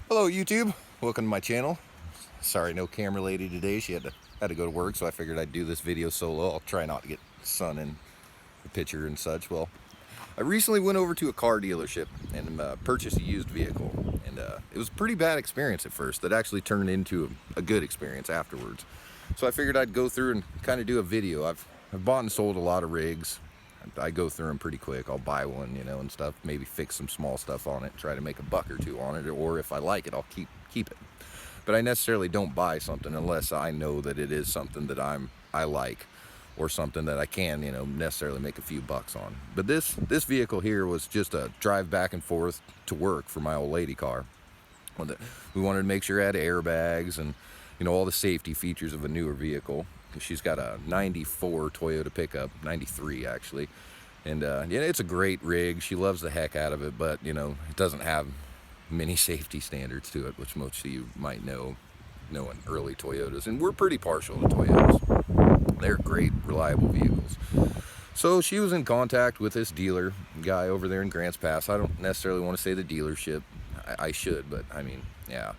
Hello YouTube, welcome to my channel. Sorry, no camera lady today. She had to go to work, so I figured I'd do this video solo. I'll try not to get sun in the picture and such. Well, I recently went over to a car dealership and purchased a used vehicle, and it was a pretty bad experience at first that actually turned into a good experience afterwards. So I figured I'd go through and kind of do a video. I've bought and sold a lot of rigs. I go through them pretty quick. I'll buy one, you know, and stuff, maybe fix some small stuff on it, try to make a buck or two on it, or if I like it, I'll keep it. But I necessarily don't buy something unless I know that it is something that I like, or something that I can, you know, necessarily make a few bucks on. But this vehicle here was just a drive back and forth to work for my old lady car. We wanted to make sure it had airbags and, you know, all the safety features of a newer vehicle. She's got a 94 Toyota pickup, 93 actually. And yeah, it's a great rig. She loves the heck out of it, but you know, it doesn't have many safety standards to it, which most of you might know, knowing early Toyotas. And we're pretty partial to Toyotas. They're great, reliable vehicles. So she was in contact with this dealer guy over there in Grants Pass. I don't necessarily want to say the dealership. I should, but I mean, yeah.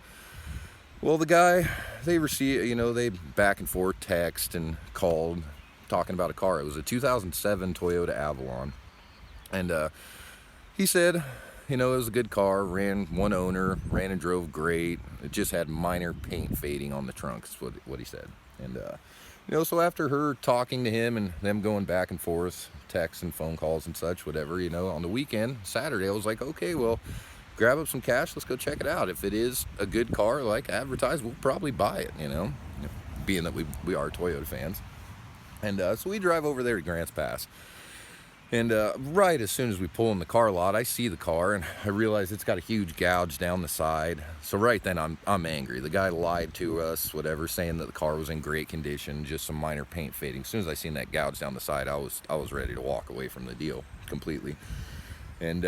Well, the guy, they received, you know, they back and forth text and called talking about a car. It was a 2007 Toyota Avalon. And he said, you know, it was a good car, ran one owner, ran and drove great. It just had minor paint fading on the trunk, is what he said. And, you know, so after her talking to him and them going back and forth, texts and phone calls and such, whatever, you know, on the weekend, Saturday, I was like, okay, well, grab up some cash, let's go check it out. If it is a good car like advertised, we'll probably buy it, you know, being that we are Toyota fans. And so we drive over there to Grants Pass, and right as soon as we pull in the car lot, I see the car and I realize it's got a huge gouge down the side. So right then I'm angry. The guy lied to us, whatever, saying that the car was in great condition, just some minor paint fading. As soon as I seen that gouge down the side, I was ready to walk away from the deal completely. And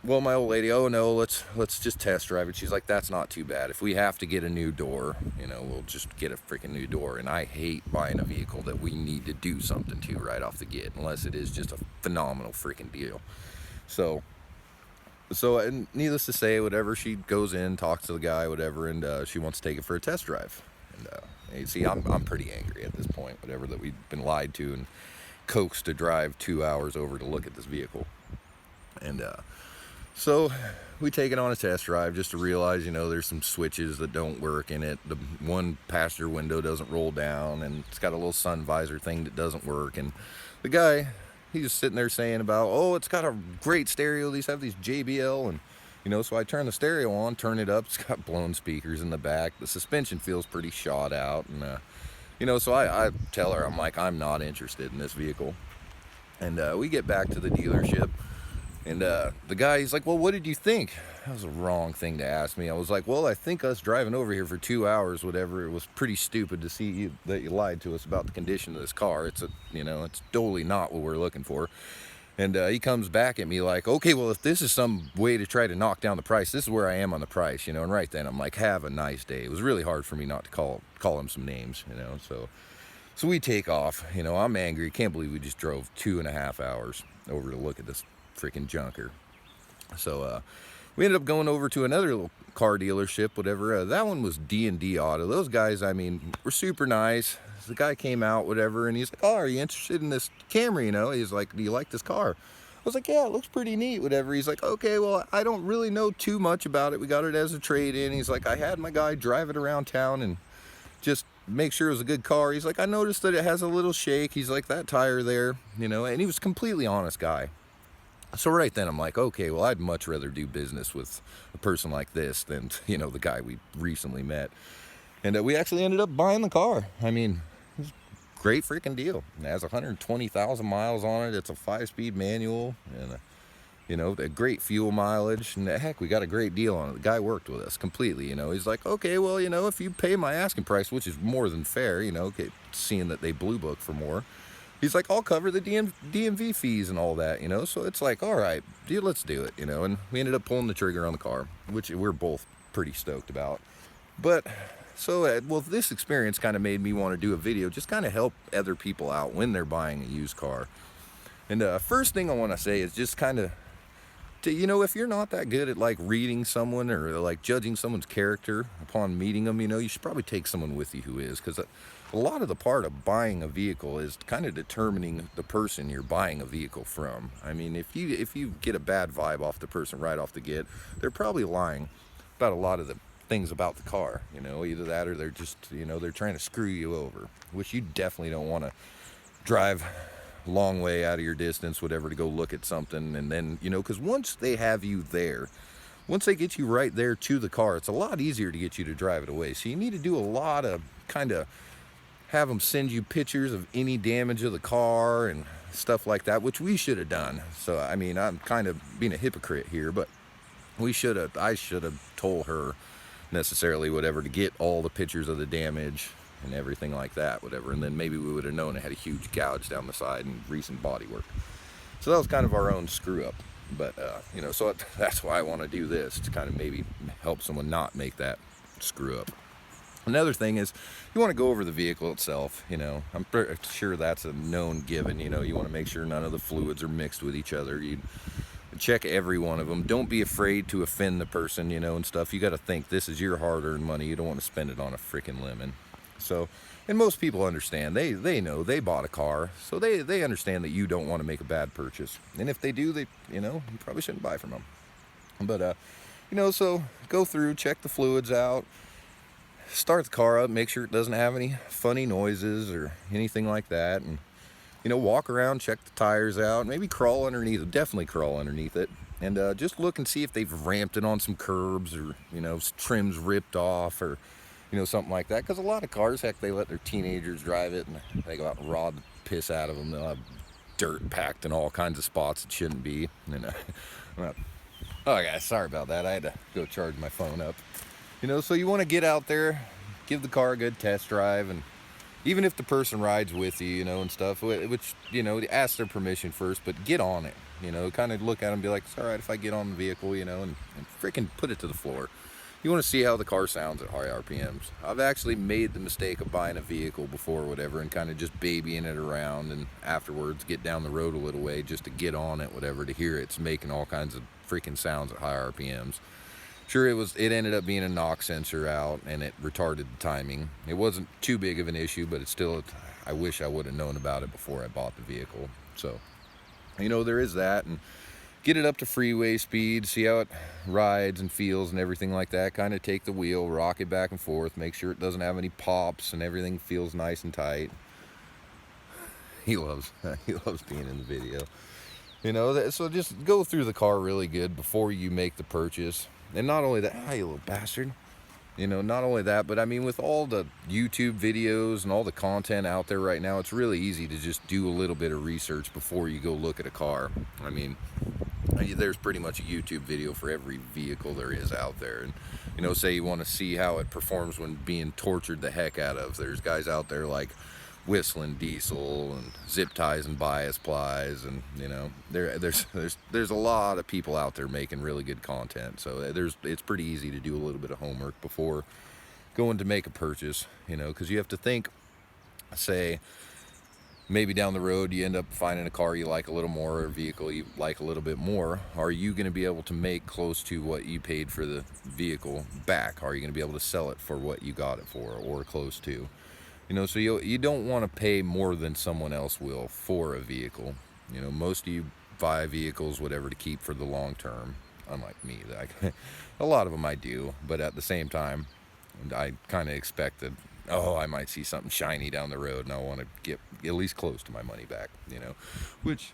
well, my old lady, oh no, let's just test drive it. She's like, that's not too bad. If we have to get a new door, you know, we'll just get a freaking new door. And I hate buying a vehicle that we need to do something to right off the get, unless it is just a phenomenal freaking deal. So and needless to say, whatever, she goes in, talks to the guy, whatever, and she wants to take it for a test drive. And you see, I'm pretty angry at this point, whatever, that we've been lied to and coaxed to drive 2 hours over to look at this vehicle. And so we take it on a test drive just to realize, you know, there's some switches that don't work in it. The one passenger window doesn't roll down, and it's got a little sun visor thing that doesn't work. And the guy, he's just sitting there saying about, oh, it's got a great stereo. These have these JBL, and you know, so I turn the stereo on, turn it up. It's got blown speakers in the back. The suspension feels pretty shot out, and you know, so I tell her, I'm like, I'm not interested in this vehicle. And we get back to the dealership. And the guy, he's like, well, what did you think? That was a wrong thing to ask me. I was like, well, I think us driving over here for 2 hours, whatever, it was pretty stupid to see that you lied to us about the condition of this car. It's you know, it's totally not what we're looking for. And he comes back at me like, okay, well, if this is some way to try to knock down the price, this is where I am on the price, you know. And right then I'm like, have a nice day. It was really hard for me not to call him some names, you know. So we take off. You know, I'm angry. Can't believe we just drove 2.5 hours over to look at this freaking junker. So we ended up going over to another little car dealership, whatever. That one was D&D Auto. Those guys, I mean, were super nice. The guy came out, whatever, and he's like, oh, are you interested in this Camry? You know, he's like, do you like this car? I was like, yeah, it looks pretty neat, whatever. He's like, okay, well, I don't really know too much about it. We got it as a trade-in. He's like, I had my guy drive it around town and just make sure it was a good car. He's like, I noticed that it has a little shake. He's like, that tire there, you know, and he was a completely honest guy. So right then I'm like, okay, well, I'd much rather do business with a person like this than, you know, the guy we recently met. And we actually ended up buying the car. I mean, it was a great freaking deal. It has 120,000 miles on it. It's a 5-speed manual, and you know, a great fuel mileage. And heck, we got a great deal on it. The guy worked with us completely, you know. He's like, okay, well, you know, if you pay my asking price, which is more than fair, you know, seeing that they blue book for more, he's like, I'll cover the DMV fees and all that, you know. So it's like, all right, dude, let's do it, you know. And we ended up pulling the trigger on the car, which we're both pretty stoked about. But so, well, this experience kind of made me want to do a video, just kind of help other people out when they're buying a used car. And first thing I want to say is just kind of you know, if you're not that good at like reading someone or like judging someone's character upon meeting them, you know, you should probably take someone with you who is, because a lot of the part of buying a vehicle is kind of determining the person you're buying a vehicle from. I mean, if you get a bad vibe off the person right off the get, they're probably lying about a lot of the things about the car. You know, either that or they're just, you know, they're trying to screw you over, which you definitely don't want to drive long way out of your distance, whatever, to go look at something. And then, you know, because once they have you there, once they get you right there to the car, it's a lot easier to get you to drive it away. So you need to do a lot of kind of have them send you pictures of any damage of the car and stuff like that, which we should have done. So I mean, I'm kind of being a hypocrite here, but I should have told her necessarily whatever to get all the pictures of the damage and everything like that, whatever, and then maybe we would have known it had a huge gouge down the side and recent body work. So that was kind of our own screw up. But you know, so that's why I want to do this, to kind of maybe help someone not make that screw up. Another thing is you want to go over the vehicle itself. You know, I'm pretty sure that's a known given. You know, you want to make sure none of the fluids are mixed with each other. You check every one of them. Don't be afraid to offend the person, you know, and stuff. You got to think this is your hard-earned money. You don't want to spend it on a freaking lemon. So, and most people understand. They know they bought a car, so they understand that you don't want to make a bad purchase. And if they do, they, you know, you probably shouldn't buy from them. But you know, so go through, check the fluids out. Start the car up, make sure it doesn't have any funny noises or anything like that, and you know, walk around, check the tires out, maybe crawl underneath it, definitely crawl underneath it, and just look and see if they've ramped it on some curbs, or you know, trims ripped off, or you know, something like that. Because a lot of cars, heck, they let their teenagers drive it and they go out and rod the piss out of them. They'll have dirt packed in all kinds of spots it shouldn't be. And oh guys, sorry about that, I had to go charge my phone up. You know, so you want to get out there, give the car a good test drive, and even if the person rides with you, you know, and stuff, which, you know, ask their permission first, but get on it, you know, kind of look at them and be like, it's all right if I get on the vehicle, you know, and freaking put it to the floor. You want to see how the car sounds at high RPMs. I've actually made the mistake of buying a vehicle before or whatever and kind of just babying it around, and afterwards get down the road a little way just to get on it, whatever, to hear it's making all kinds of freaking sounds at high RPMs. Sure, it ended up being a knock sensor out, and it retarded the timing. It wasn't too big of an issue, but it's still, I wish I would have known about it before I bought the vehicle. So, you know, there is that, and get it up to freeway speed, see how it rides and feels and everything like that. Kind of take the wheel, rock it back and forth, make sure it doesn't have any pops and everything feels nice and tight. He loves being in the video. You know, so just go through the car really good before you make the purchase. And not only that, you little bastard. You know, not only that, but I mean, with all the YouTube videos and all the content out there right now, it's really easy to just do a little bit of research before you go look at a car. I mean, there's pretty much a YouTube video for every vehicle there is out there. And, you know, say you want to see how it performs when being tortured the heck out of. There's guys out there like Whistling Diesel and Zip Ties and Bias Plies, and you know, there's a lot of people out there making really good content. So it's pretty easy to do a little bit of homework before going to make a purchase, you know, because you have to think, say maybe down the road you end up finding a car you like a little more, or a vehicle you like a little bit more. Are you going to be able to make close to what you paid for the vehicle back? Are you going to be able to sell it for what you got it for, or close to? You know, so you don't want to pay more than someone else will for a vehicle. You know, most of you buy vehicles, whatever, to keep for the long term. Unlike me, a lot of them I do, but at the same time, I kind of expect that, oh, I might see something shiny down the road, and I want to get at least close to my money back. You know, which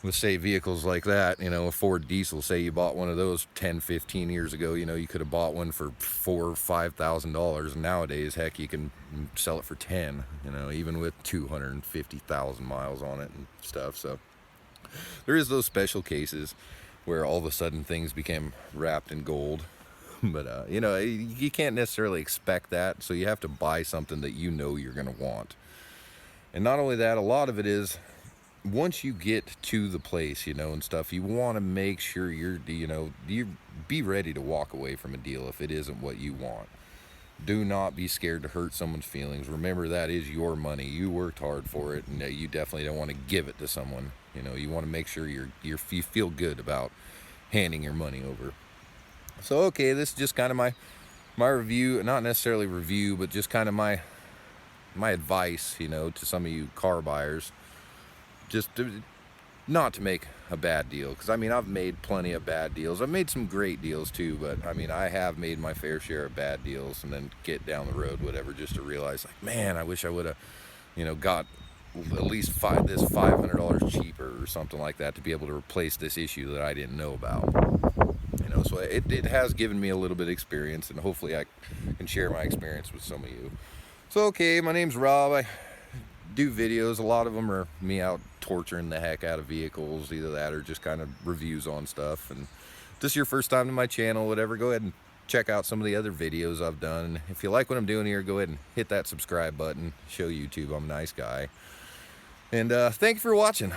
with, say, vehicles like that, you know, a Ford diesel, say you bought one of those 10, 15 years ago, you know, you could have bought one for $4,000 or $5,000. And nowadays, heck, you can sell it for 10, you know, even with 250,000 miles on it and stuff. So there is those special cases where all of a sudden things became wrapped in gold. But, you know, you can't necessarily expect that. So you have to buy something that you know you're going to want. And not only that, a lot of it is, once you get to the place, you know, and stuff, you want to make sure you be ready to walk away from a deal if it isn't what you want. Do not be scared to hurt someone's feelings. Remember, that is your money. You worked hard for it, and you definitely don't want to give it to someone. You know, you want to make sure you feel good about handing your money over. So okay, this is just kind of my review, not necessarily review, but just kind of my advice, you know, to some of you car buyers, just not to make a bad deal. Because I mean, I've made plenty of bad deals. I've made some great deals too, but I mean, I have made my fair share of bad deals, and then get down the road, whatever, just to realize, like, man, I wish I would have, you know, got at least this $500 cheaper or something like that to be able to replace this issue that I didn't know about. You know, so it has given me a little bit of experience, and hopefully I can share my experience with some of you. So okay, my name's Rob. I do videos. A lot of them are me out torturing the heck out of vehicles, either that or just kind of reviews on stuff. And if this is your first time to my channel, whatever, go ahead and check out some of the other videos I've done. If you like what I'm doing here, go ahead and hit that subscribe button. Show YouTube I'm a nice guy. And thank you for watching.